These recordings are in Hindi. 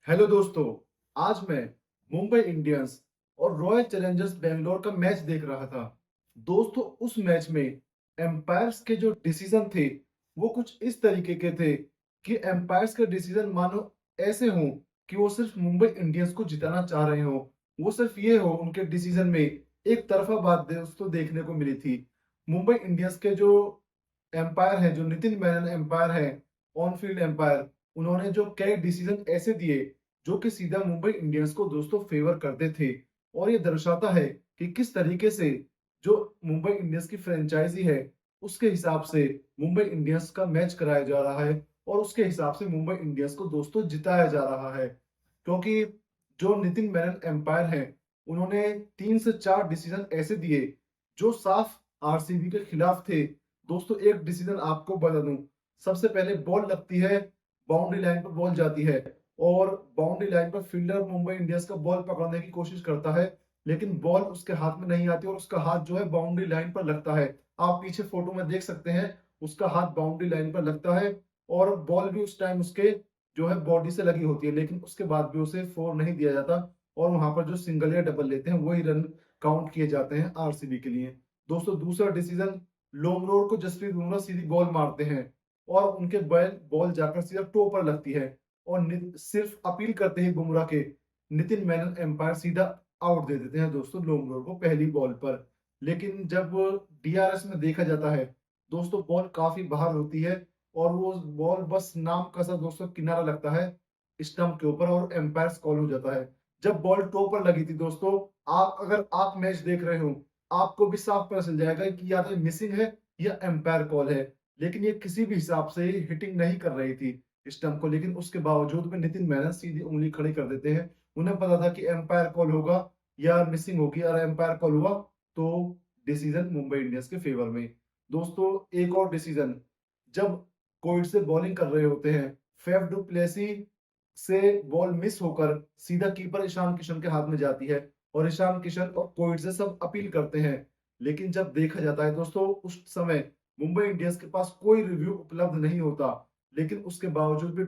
हेलो दोस्तों। आज मैं मुंबई इंडियंस और रॉयल चैलेंजर्स बेंगलोर का मैच देख रहा था। दोस्तों, उस मैच में एम्पायर्स के जो डिसीजन थे वो कुछ इस तरीके के थे कि एम्पायर्स के डिसीजन मानो ऐसे हों कि वो सिर्फ मुंबई इंडियंस को जिताना चाह रहे हो। वो सिर्फ ये हो, उनके डिसीजन में एक तरफा बात दोस्तों देखने को मिली थी। मुंबई इंडियंस के जो एम्पायर है, जो नितिन मैनन एम्पायर है, ऑन फील्ड एम्पायर, उन्होंने जो कई डिसीजन ऐसे दिए जो कि सीधा मुंबई इंडियंस को दोस्तों फेवर करते थे। और ये दर्शाता है कि किस तरीके से जो मुंबई इंडियंस की फ्रेंचाइजी है उसके हिसाब से मुंबई इंडियंस का मैच कराया जा रहा है और उसके हिसाब से मुंबई इंडियंस को दोस्तों जिताया जा रहा है। क्योंकि जो नितिन मेनन एम्पायर है, उन्होंने 3 से 4 डिसीजन ऐसे दिए जो साफ आरसीबी के खिलाफ थे। दोस्तों, एक डिसीजन आपको बता दूं। सबसे पहले बॉल लगती है, बाउंड्री लाइन पर बॉल जाती है और बाउंड्री लाइन पर फील्डर मुंबई इंडियंस का बॉल पकड़ने की कोशिश करता है, लेकिन बॉल उसके हाथ में नहीं आती और उसका हाथ जो है बाउंड्री लाइन पर लगता है। आप पीछे फोटो में देख सकते हैं, उसका हाथ बाउंड्री लाइन पर लगता है और बॉल भी उस टाइम उसके जो है बॉडी से लगी होती है, लेकिन उसके बाद भी उसे फोर नहीं दिया जाता और वहां पर जो सिंगल या डबल लेते हैं वही रन काउंट किए जाते हैं आरसीबी के लिए। दोस्तों, दूसरा डिसीजन, लॉन्ग रोड को जसप्रीत बुमराह सीधी बॉल मारते हैं और उनके बैल बॉल जाकर सीधा टो पर लगती है और सिर्फ अपील करते ही बुमराह के नितिन मेनन एम्पायर सीधा आउट दे देते हैं दोस्तों लॉन्ग रोड को पहली बॉल पर। लेकिन जब डीआरएस में देखा जाता है दोस्तों, बॉल काफी बाहर होती है और वो बॉल बस नाम का सा दोस्तों किनारा लगता है स्टंप के ऊपर और एम्पायर कॉल हो जाता है। जब बॉल टो पर लगी थी दोस्तों, आप अगर आप मैच देख रहे हो, आपको भी साफ पता चल जाएगा कि या तो मिसिंग है या एम्पायर कॉल है। लेकिन ये किसी भी हिसाब से हिटिंग नहीं कर रही थी स्टंप को, लेकिन उसके बावजूद में नितिन मेनन सीधी उंगली खड़ी कर देते हैं। उन्हें पता था कि एम्पायर कॉल होगा या मिसिंग होगी, और एम्पायर कॉल हुआ तो डिसीजन मुंबई इंडियंस के फेवर में। दोस्तों, एक और डिसीजन, जब कोविड से बॉलिंग कर रहे होते हैं, फेफ डू प्लेसी से बॉल मिस होकर सीधा कीपर ईशान किशन के हाथ में जाती है और ईशान किशन और कोविड से सब अपील करते हैं। लेकिन जब देखा जाता है दोस्तों, उस समय मुंबई इंडियंस के पास कोई रिव्यू उपलब्ध नहीं होता, लेकिन उसके बावजूद भी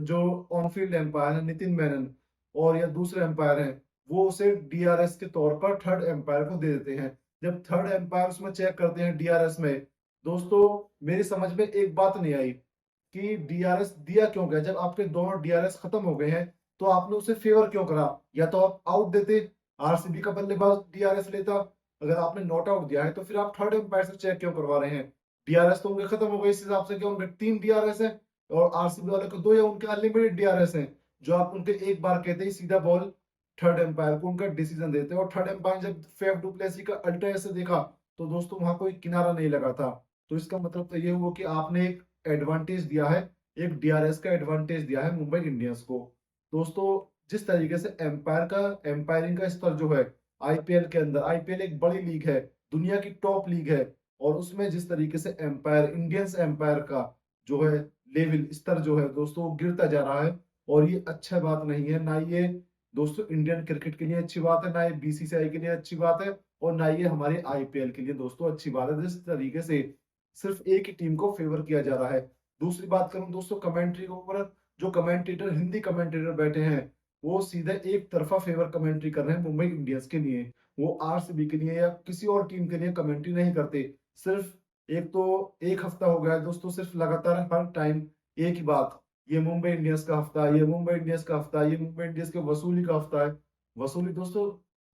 जो ऑन फील्ड एम्पायर है नितिन मेनन और या दूसरे एम्पायर हैं, वो उसे डीआरएस के तौर पर थर्ड एम्पायर को दे देते हैं। जब थर्ड एम्पायर उसमें चेक करते हैं डीआरएस में, दोस्तों मेरी समझ में एक बात नहीं आई कि डीआरएस दिया क्यों गया। जब आपके दोनों डीआरएस खत्म हो गए हैं तो आपने उसे फेवर क्यों करा? या तो आप आउट देते, आरसीबी का बल्लेबाज डीआरएस लेता। अगर आपने नॉट आउट दिया है तो फिर आप थर्ड एम्पायर से चेक क्यों करवा रहे हैं? डीआरएस तो उनके खत्म हो गए, इस हिसाब से क्या उनके 3 डीआरएस है और आरसीबी वाले को 2 या उनके अनलिमिटेड डीआरएस हैं, जो आप उनके एक बार कहते ही सीधा बॉल थर्ड एम्पायर को उनका डिसीजन देते हैं। और थर्ड एम्पायर जब फेफ डुप्लेसी का अल्ट्रा से देखा तो दोस्तों वहां कोई किनारा नहीं लगा था। तो इसका मतलब तो ये हुआ कि आपने एक एडवांटेज दिया है, एक डीआरएस का एडवांटेज दिया है मुंबई इंडियंस को। दोस्तों, जिस तरीके से एम्पायरिंग का स्तर जो है आईपीएल के अंदर, आईपीएल एक बड़ी लीग है, दुनिया की टॉप लीग है, और उसमें जिस तरीके से एम्पायर, इंडियंस एम्पायर का जो है लेवल स्तर जो है दोस्तों वो गिरता जा रहा है। और ये अच्छा बात नहीं है, ना ये दोस्तों इंडियन क्रिकेट के लिए अच्छी बात है, ना ये बीसीसीआई के लिए अच्छी बात है, और ना ये हमारे आईपीएल के लिए दोस्तों अच्छी बात है, जिस तरीके से सिर्फ एक ही टीम को फेवर किया जा रहा है। दूसरी बात करूं दोस्तों कमेंट्री के ऊपर, जो कमेंटेटर, हिंदी कमेंटेटर बैठे हैं, वो सीधे एक तरफा फेवर कमेंट्री कर रहे हैं मुंबई इंडियंस के लिए। वो आरसीबी के लिए या किसी और टीम के लिए कमेंट्री नहीं करते। सिर्फ एक तो एक हफ्ता हो गया है दोस्तों, सिर्फ लगातार हर टाइम एक ही बात, ये मुंबई इंडियंस का हफ्ता, ये मुंबई इंडियंस का हफ्ता, ये मुंबई इंडियंस के वसूली का हफ्ता है। वसूली दोस्तों,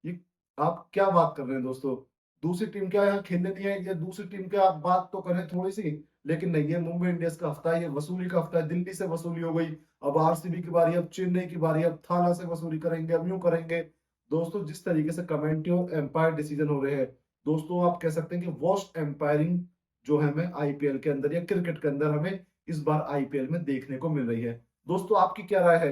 ये आप क्या बात कर रहे हैं दोस्तों? दूसरी टीम क्या यहाँ खेलने नहीं आई, या दूसरी टीम क्या आप बात तो करें थोड़ी सी, लेकिन नहीं, ये मुंबई इंडियंस का हफ्ता है, ये वसूली का हफ्ता है। दिल्ली से वसूली हो गई, अब आरसीबी की बारी, अब चेन्नई की बारी, अब थाना से वसूली करेंगे, अब यूं करेंगे। दोस्तों, जिस तरीके से कमेंट्री और एम्पायर डिसीजन हो रहे हैं, दोस्तों आप कह सकते हैं कि वर्स्ट एम्पायरिंग जो है हमें आईपीएल के अंदर या क्रिकेट के अंदर हमें इस बार आईपीएल में देखने को मिल रही है। दोस्तों, आपकी क्या राय है?